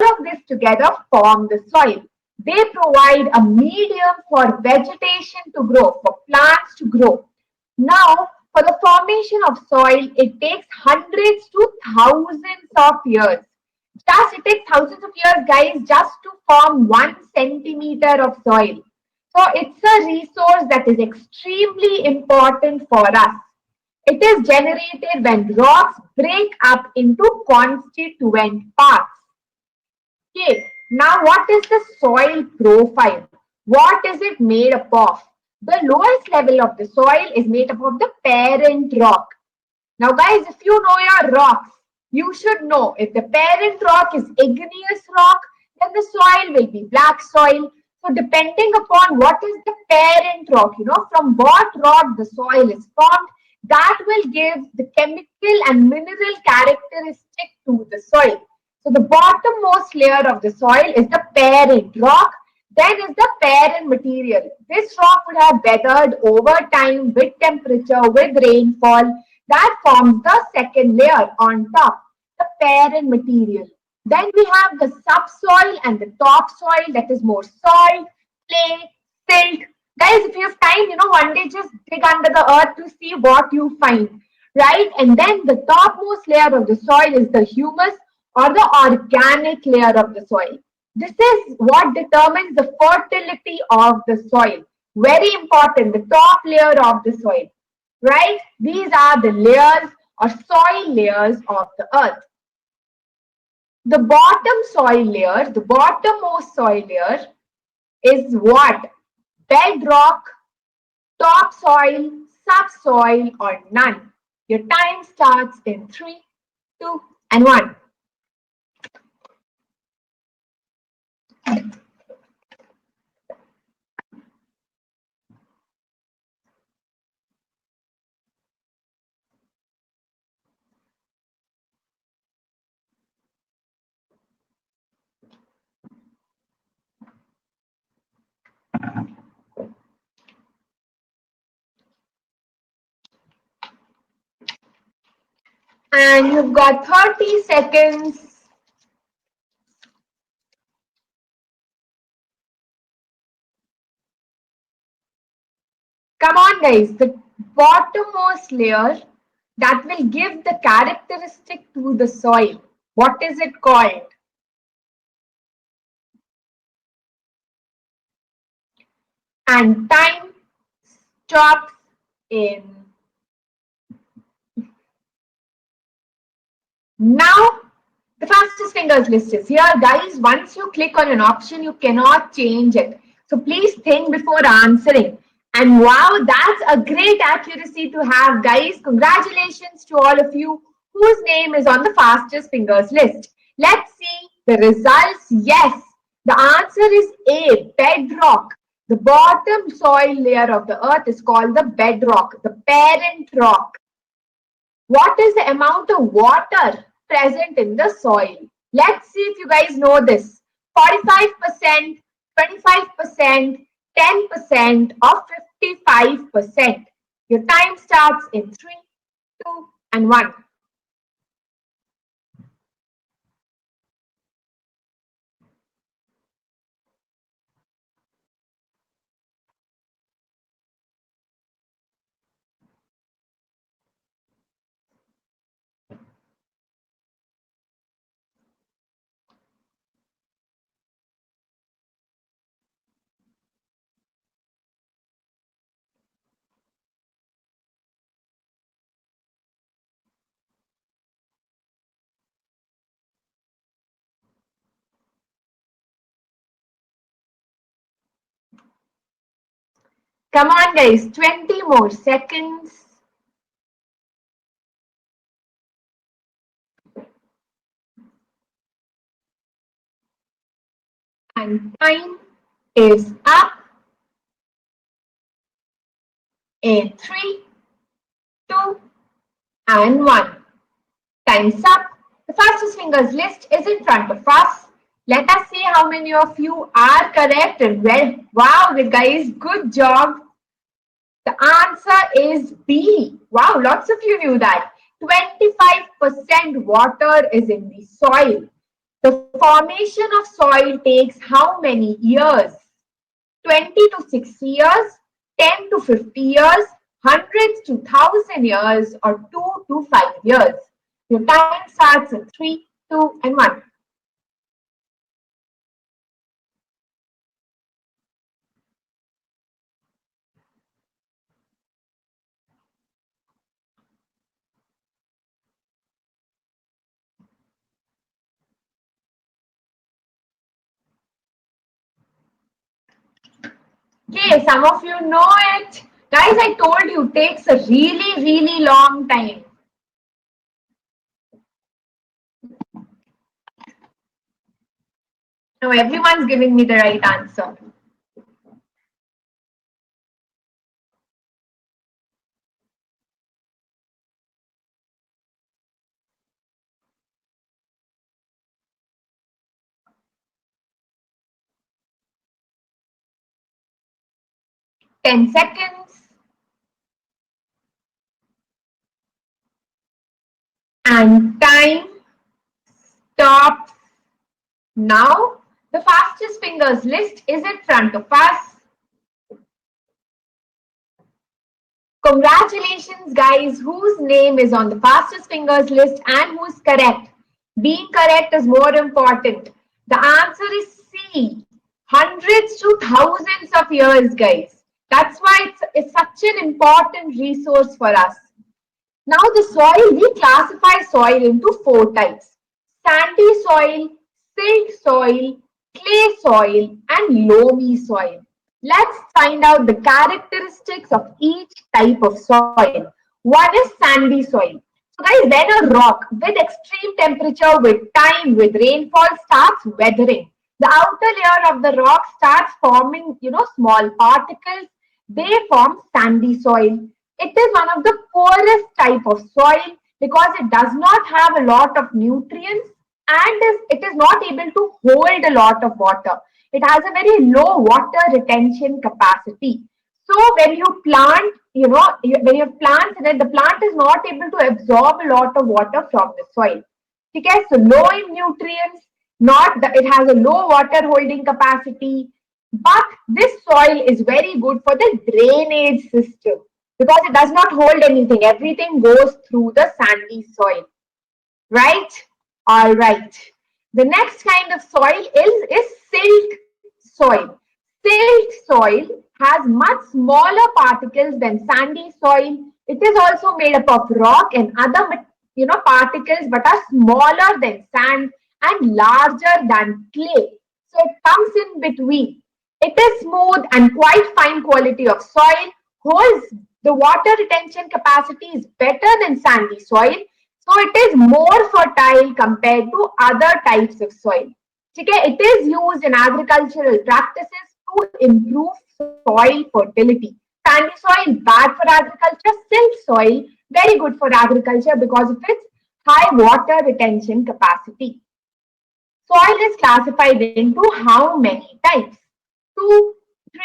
All of this together form the soil. They provide a medium for vegetation to grow, for plants to grow. Now, for the formation of soil, it takes hundreds to thousands of years. Just it takes thousands of years, guys, just to form 1 centimeter of soil. So it's a resource that is extremely important for us. It is generated when rocks break up into constituent parts. Okay, now what is the soil profile? What is it made up of? The lowest level of the soil is made up of the parent rock. Now guys, if you know your rocks, you should know if the parent rock is igneous rock, then the soil will be black soil. So depending upon what is the parent rock, from what rock the soil is formed, that will give the chemical and mineral characteristic to the soil. So the bottommost layer of the soil is the parent rock, then is the parent material. This rock would have weathered over time with temperature, with rainfall. That forms the second layer on top, the parent material. Then we have the subsoil and the topsoil, that is more soil, clay, silt. Guys, if you have time, one day just dig under the earth to see what you find, right? And then the topmost layer of the soil is the humus or the organic layer of the soil. This is what determines the fertility of the soil. Very important, the top layer of the soil, right? These are the layers or soil layers of the earth. The bottom soil layer, the bottommost soil layer is what? Bedrock, topsoil, subsoil, or none. Your time starts in 3, 2, and 1. And you've got 30 seconds. Come on, guys. The bottommost layer that will give the characteristic to the soil. What is it called? And time stops in now. The fastest fingers list is here, guys. Once you click on an option, you cannot change it. So please think before answering. And wow, that's a great accuracy to have, guys. Congratulations to all of you whose name is on the fastest fingers list. Let's see the results. Yes, the answer is A, bedrock. The bottom soil layer of the earth is called the bedrock, the parent rock. What is the amount of water present in the soil? Let's see if you guys know this. 45%, 25%, 10%, or 55%. Your time starts in 3, 2, and 1. Come on, guys, 20 more seconds. And time is up in 3, 2, and 1. Time's up. The fastest fingers list is in front of us. Let us see how many of you are correct. And well, wow, guys, good job. The answer is B. Wow, lots of you knew that. 25% water is in the soil. The formation of soil takes how many years? 20 to 60 years, 10 to 50 years, hundreds to 1,000 years, or 2 to 5 years. Your time starts in 3, 2, and 1. Okay, some of you know it. Guys, I told you, it takes a really, really long time. Now everyone's giving me the right answer. Ten seconds. And time stops now. The fastest fingers list is in front of us. Congratulations, guys. Whose name is on the fastest fingers list and who's correct? Being correct is more important. The answer is C. Hundreds to thousands of years, guys. That's why it's such an important resource for us. Now the soil, we classify soil into 4 types. Sandy soil, silt soil, clay soil, and loamy soil. Let's find out the characteristics of each type of soil. One is sandy soil. So guys, when a rock with extreme temperature, with time, with rainfall starts weathering, the outer layer of the rock starts forming, small particles. They form sandy soil. It is one of the poorest type of soil because it does not have a lot of nutrients and it is not able to hold a lot of water. It has a very low water retention capacity. So when you plant, when you plant in it, the plant is not able to absorb a lot of water from the soil. Okay, so low in nutrients, it has a low water holding capacity, but this soil is very good for the drainage system because it does not hold anything. Everything goes through the sandy soil, right? All right. The next kind of soil is silt soil. Silt soil has much smaller particles than sandy soil. It is also made up of rock and other particles, but are smaller than sand and larger than clay. So it comes in between. It is smooth and quite fine quality of soil, holds the water retention capacity is better than sandy soil, so it is more fertile compared to other types of soil. Okay, it is used in agricultural practices to improve soil fertility. Sandy soil bad for agriculture, silt soil very good for agriculture because of its high water retention capacity. Soil is classified into how many types? 2, 3,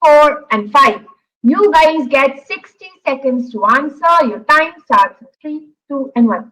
4, and 5. You guys get 60 seconds to answer. Your time starts in 3, 2, and 1.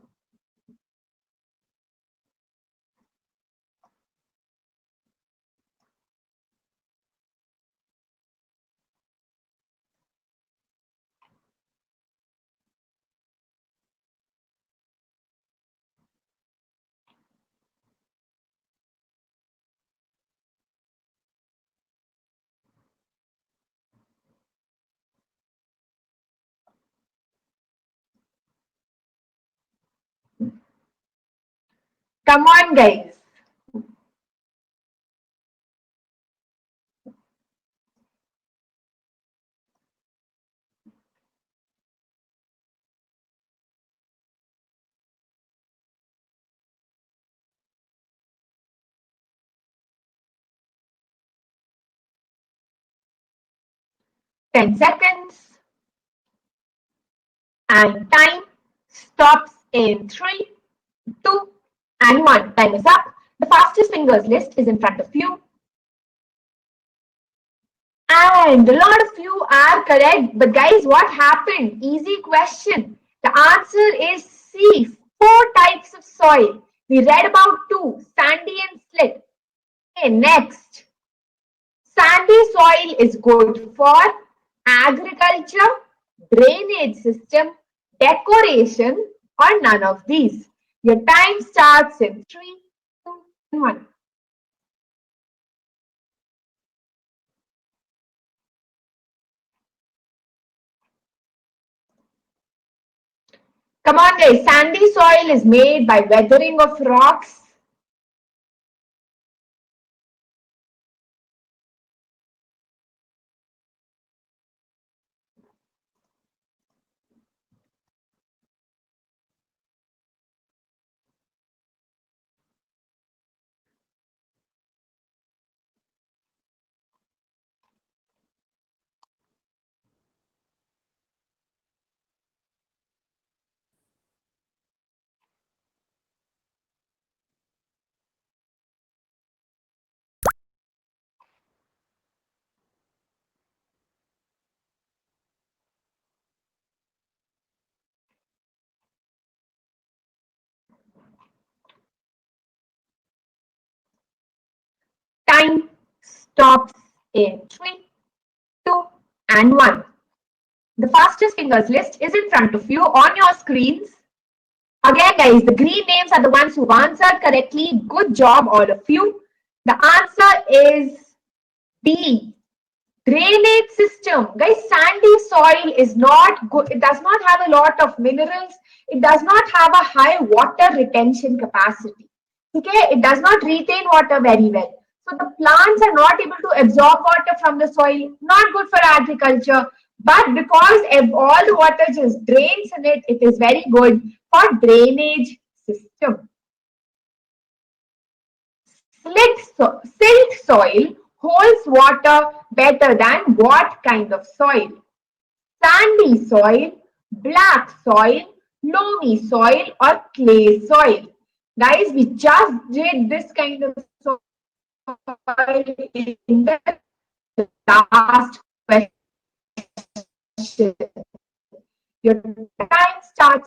Come on, guys. Ten seconds. And time stops in 3, 2, and 1. Time is up. The fastest fingers list is in front of you. And a lot of you are correct. But guys, what happened? Easy question. The answer is C. 4 types of soil. We read about two, sandy and slit. Okay, next. Sandy soil is good for agriculture, drainage system, decoration, or none of these. Your time starts in 3, 2, 1. Come on guys, sandy soil is made by weathering of rocks. Time stops in 3, 2, and 1. The fastest fingers list is in front of you on your screens. Again, guys, the green names are the ones who answered correctly. Good job, all of you. The answer is B. Drainage system. Guys, sandy soil is not good. It does not have a lot of minerals. It does not have a high water retention capacity. Okay, it does not retain water very well. So the plants are not able to absorb water from the soil. Not good for agriculture. But because all the water just drains in it, it is very good for drainage system. Silt soil holds water better than what kind of soil? Sandy soil, black soil, loamy soil, or clay soil? Guys, we just did this kind of soil in the last question. Your time starts.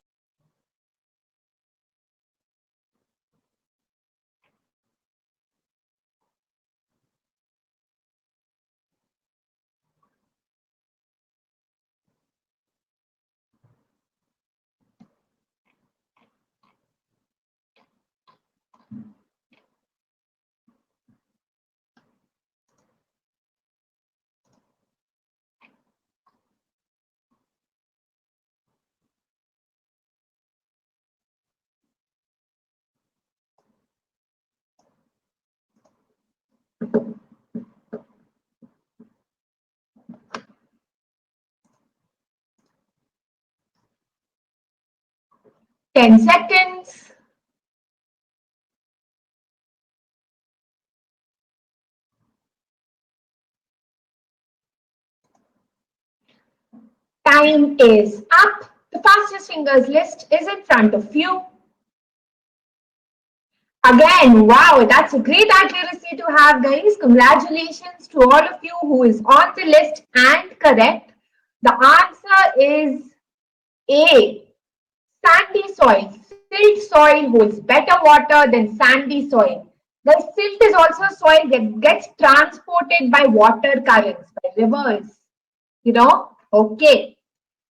Ten seconds. Time is up. The fastest fingers list is in front of you. Again, wow, that's a great accuracy to have, guys. Congratulations to all of you who is on the list and correct. The answer is A. Sandy soil. Silt soil holds better water than sandy soil. The silt is also soil that gets transported by water currents, by rivers. You know? Okay.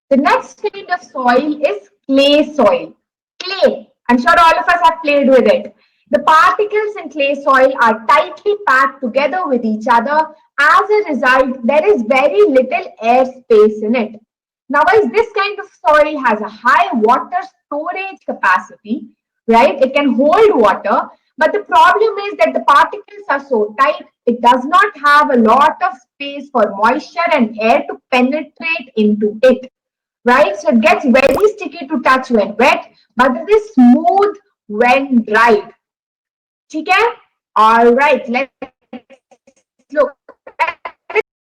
The next kind of soil is clay soil. Clay. I'm sure all of us have played with it. The particles in clay soil are tightly packed together with each other. As a result, there is very little air space in it. Now, as this kind of soil has a high water storage capacity, right? It can hold water, but the problem is that the particles are so tight, it does not have a lot of space for moisture and air to penetrate into it, right? So it gets very sticky to touch when wet, but it is smooth when dried. Okay? All right, let's look.